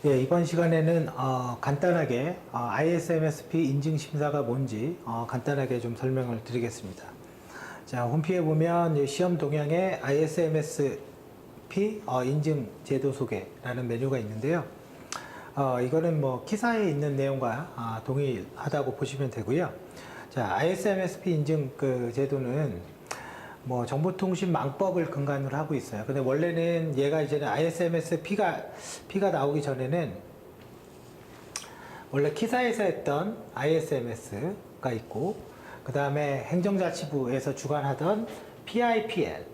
예, 이번 시간에는 간단하게 ISMSP 인증 심사가 뭔지 간단하게 좀 설명을 드리겠습니다. 자, 홈피에 보면 이제 시험 동향에 ISMSP 인증 제도 소개라는 메뉴가 있는데요. 이거는 뭐 기사에 있는 내용과 동일하다고 보시면 되고요. 자, ISMSP 인증 그 제도는 뭐 정보통신망법을 근간으로 하고 있어요. 근데 원래는 얘가 이제는 ISMSP가 나오기 전에는 원래 키사에서 했던 ISMS가 있고, 그 다음에 행정자치부에서 주관하던 PIPL이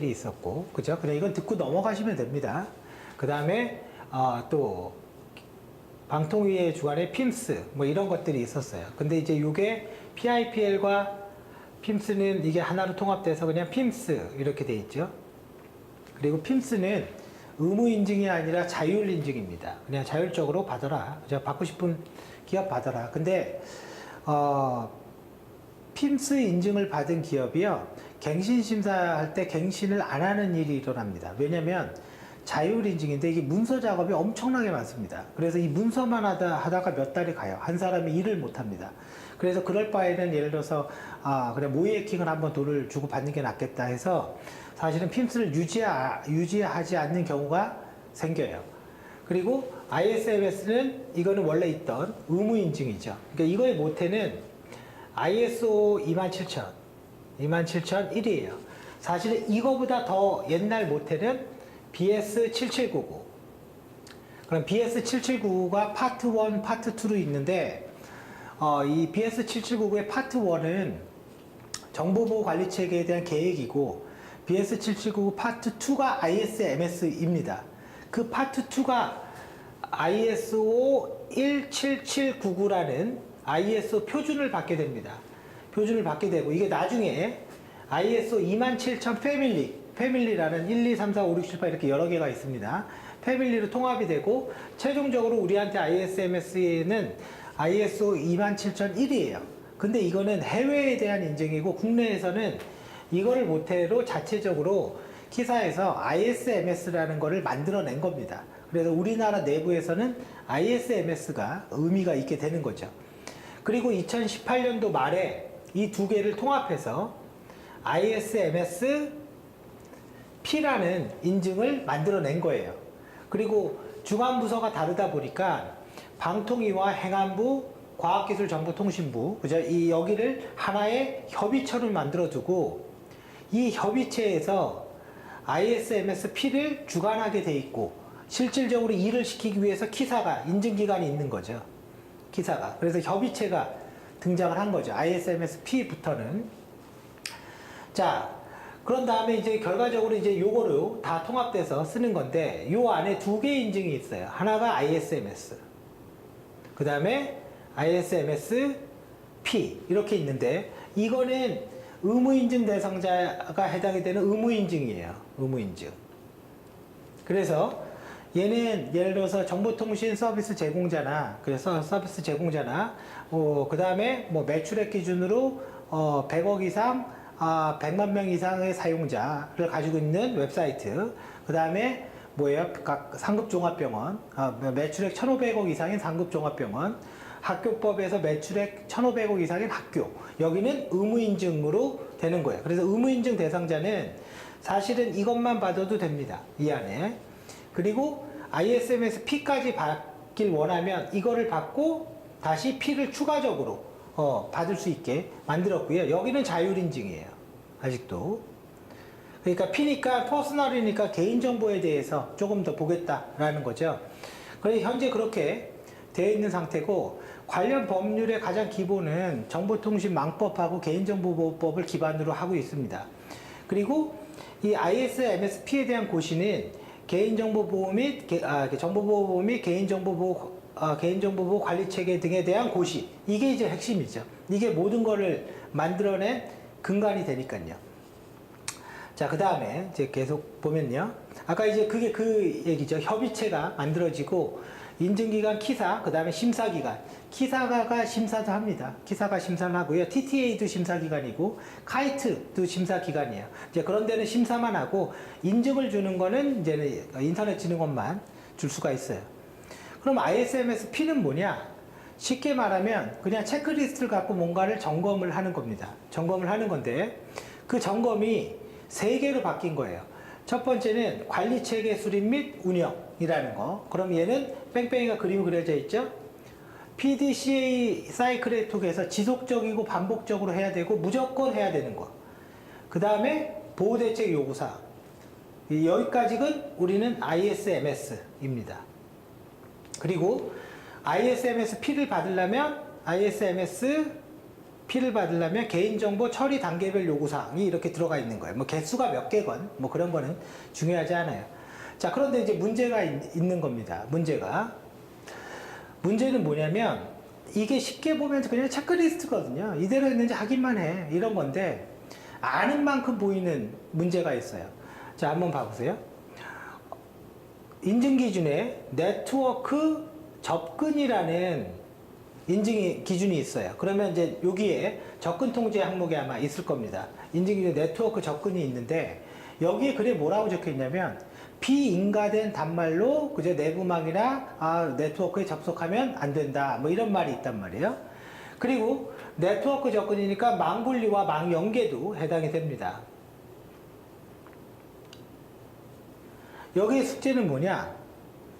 있었고, 그죠? 그냥 이건 듣고 넘어가시면 됩니다. 그 다음에 또 방통위의 주관의 PIMS 뭐 이런 것들이 있었어요. 근데 이제 이게 PIPL과 PIMS는 이게 하나로 통합돼서 그냥 PIMS 이렇게 돼 있죠. 그리고 PIMS는 의무 인증이 아니라 자율 인증입니다. 그냥 자율적으로 받아라. 제가 받고 싶은 기업 받아라. 근데 PIMS 인증을 받은 기업이요, 갱신 심사할 때 갱신을 안 하는 일이 일어납니다. 왜냐면 자율 인증인데 이게 문서 작업이 엄청나게 많습니다. 그래서 이 문서만 하다가 몇 달이 가요. 한 사람이 일을 못 합니다. 그래서 그럴 바에는 예를 들어서 그래 모의 해킹을 한번 돈을 주고 받는 게 낫겠다 해서 사실은 PIMS를 유지하지 않는 경우가 생겨요. 그리고 ISMS는 이거는 원래 있던 의무 인증이죠. 그러니까 이거의 모태는 ISO 27001이에요. 사실은 이거보다 더 옛날 모태는 BS7799. 그럼 BS7799가 파트 1, 파트 2로 있는데 이 BS7799의 파트 1은 정보보호 관리 체계에 대한 계획이고, BS7799 파트 2가 ISMS입니다. 그 파트 2가 ISO 17799라는 ISO 표준을 받게 됩니다. 표준을 받게 되고, 이게 나중에 ISO 27000 패밀리라는 1, 2, 3, 4, 5, 6, 7, 8 이렇게 여러 개가 있습니다. 패밀리로 통합이 되고, 최종적으로 우리한테 ISMS는 ISO 27001이에요. 근데 이거는 해외에 대한 인증이고, 국내에서는 이거를 모태로 자체적으로 키사에서 ISMS라는 거를 만들어낸 겁니다. 그래서 우리나라 내부에서는 ISMS가 의미가 있게 되는 거죠. 그리고 2018년도 말에 이 두 개를 통합해서 ISMS-P라는 인증을 만들어낸 거예요. 그리고 주관부서가 다르다 보니까 방통위와 행안부, 과학기술정보통신부, 그죠? 이 여기를 하나의 협의체를 만들어두고, 이 협의체에서 ISMS-P를 주관하게 돼 있고, 실질적으로 일을 시키기 위해서 키사가 인증기관이 있는 거죠. 키사가. 그래서 협의체가 등장을 한 거죠. ISMS-P부터는. 자, 그런 다음에 이제 결과적으로 이제 요거로 다 통합돼서 쓰는 건데, 요 안에 두 개의 인증이 있어요. 하나가 ISMS, 그 다음에 ISMS-P 이렇게 있는데, 이거는 의무인증 대상자가 해당이 되는 의무인증이에요. 의무인증. 그래서 얘는 예를 들어서 정보통신 서비스 제공자나, 그래서 서비스 제공자나, 그 다음에 뭐 매출액 기준으로 100억 이상, 100만 명 이상의 사용자를 가지고 있는 웹사이트, 그 다음에 뭐예요? 각 상급종합병원, 매출액 1,500억 이상인 상급종합병원, 학교법에서 매출액 1,500억 이상인 학교, 여기는 의무인증으로 되는 거예요. 그래서 의무인증 대상자는 사실은 이것만 받아도 됩니다. 이 안에. 그리고 ISMS-P까지 받길 원하면 이거를 받고 다시 P를 추가적으로 받을 수 있게 만들었고요. 여기는 자율인증이에요. 아직도. 그러니까 P니까 퍼스널이니까 개인정보에 대해서 조금 더 보겠다라는 거죠. 그래서 현재 그렇게 되어 있는 상태고, 관련 법률의 가장 기본은 정보통신망법하고 개인정보보호법을 기반으로 하고 있습니다. 그리고 이 ISMS-P에 대한 고시는 개인정보보호 및 정보보호 및 개인정보보호 관리체계 등에 대한 고시, 이게 이제 핵심이죠. 이게 모든 거를 만들어낸 근간이 되니까요. 자, 그 다음에 이제 계속 보면요. 아까 이제 그게 그 얘기죠. 협의체가 만들어지고, 인증기관 키사, 그 다음에 심사기관. 키사가 심사도 합니다. 키사가 심사를 하고요. TTA도 심사기관이고, 카이트도 심사기관이에요. 이제 그런 데는 심사만 하고, 인증을 주는 거는 이제 인터넷진흥원만 줄 수가 있어요. 그럼 ISMS-P는 뭐냐? 쉽게 말하면 그냥 체크리스트를 갖고 뭔가를 점검을 하는 겁니다. 점검을 하는 건데, 그 점검이 3개로 바뀐 거예요. 첫 번째는 관리체계 수립 및 운영이라는 거. 그럼 얘는 뺑뺑이가 그림이 그려져 있죠? PDCA 사이클에 통해서 지속적이고 반복적으로 해야 되고 무조건 해야 되는 거. 그 다음에 보호대책 요구사항. 여기까지는 우리는 ISMS입니다. 그리고 ISMS-P를 받으려면 개인정보 처리 단계별 요구사항이 이렇게 들어가 있는 거예요. 뭐 개수가 몇 개건 뭐 그런 거는 중요하지 않아요. 자, 그런데 이제 문제가 있는 겁니다. 문제는 뭐냐면 이게 쉽게 보면 그냥 체크리스트거든요. 이대로 했는지 확인만 해. 이런 건데 아는 만큼 보이는 문제가 있어요. 자, 한번 봐보세요. 인증 기준에 네트워크 접근이라는 인증 기준이 있어요. 그러면 이제 여기에 접근 통제 항목이 아마 있을 겁니다. 인증 기준 네트워크 접근이 있는데 여기에 글에 뭐라고 적혀 있냐면 비인가된 단말로 그저 내부망이나 네트워크에 접속하면 안 된다. 뭐 이런 말이 있단 말이에요. 그리고 네트워크 접근이니까 망 분리와 망 연계도 해당이 됩니다. 여기의 숙제는 뭐냐?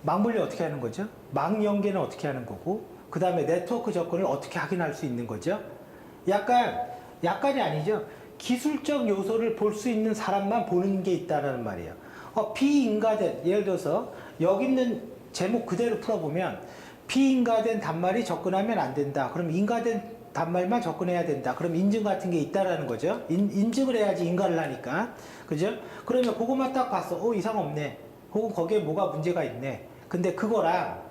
망 분리 어떻게 하는 거죠? 망 연계는 어떻게 하는 거고, 그 다음에 네트워크 접근을 어떻게 확인할 수 있는 거죠? 약간이 아니죠. 기술적 요소를 볼 수 있는 사람만 보는 게 있다는 말이에요. 비인가된, 예를 들어서 여기 있는 제목 그대로 풀어보면 비인가된 단말이 접근하면 안 된다. 그럼 인가된 단말만 접근해야 된다. 그럼 인증 같은 게 있다라는 거죠. 인증을 해야지 인가를 하니까. 그죠? 그러면 그것만 딱 봤어. 이상 없네. 혹은 거기에 뭐가 문제가 있네. 근데 그거랑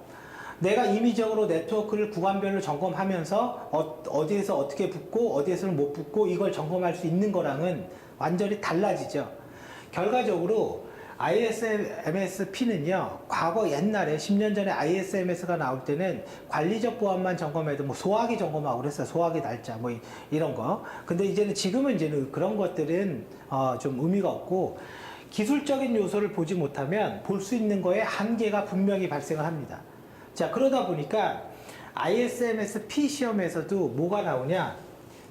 내가 임의적으로 네트워크를 구간별로 점검하면서 어디에서 어떻게 붙고 어디에서는 못 붙고 이걸 점검할 수 있는 거랑은 완전히 달라지죠. 결과적으로 ISMS-P는요, 과거 옛날에 10년 전에 ISMS가 나올 때는 관리적 보안만 점검해도 뭐 소화기 점검하고 그랬어요. 소화기 날짜 뭐 이런 거. 근데 지금은 그런 것들은 좀 의미가 없고 기술적인 요소를 보지 못하면 볼 수 있는 거에 한계가 분명히 발생을 합니다. 자, 그러다 보니까 ISMS-P 시험에서도 뭐가 나오냐?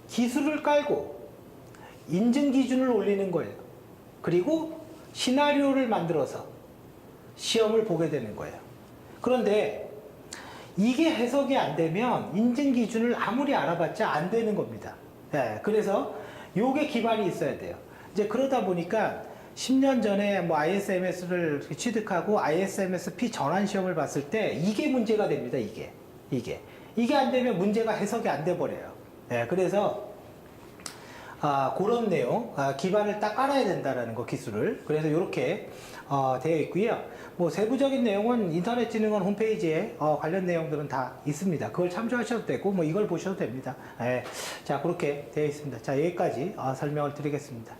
기술을 깔고 인증 기준을 올리는 거예요. 그리고 시나리오를 만들어서 시험을 보게 되는 거예요. 그런데 이게 해석이 안 되면 인증 기준을 아무리 알아봤자 안 되는 겁니다. 네, 그래서 요게 기반이 있어야 돼요. 이제 그러다 보니까 10년 전에 뭐 ISMS를 취득하고 ISMS-P 전환 시험을 봤을 때 이게 문제가 됩니다. 이게 안 되면 문제가 해석이 안 돼 버려요. 네, 그래서 그런 내용, 기반을 딱 깔아야 된다라는 거, 기술을. 그래서 이렇게 되어 있고요. 뭐 세부적인 내용은 인터넷진흥원 홈페이지에 관련 내용들은 다 있습니다. 그걸 참조하셔도 되고 뭐 이걸 보셔도 됩니다. 네. 자, 그렇게 되어 있습니다. 자, 여기까지 설명을 드리겠습니다.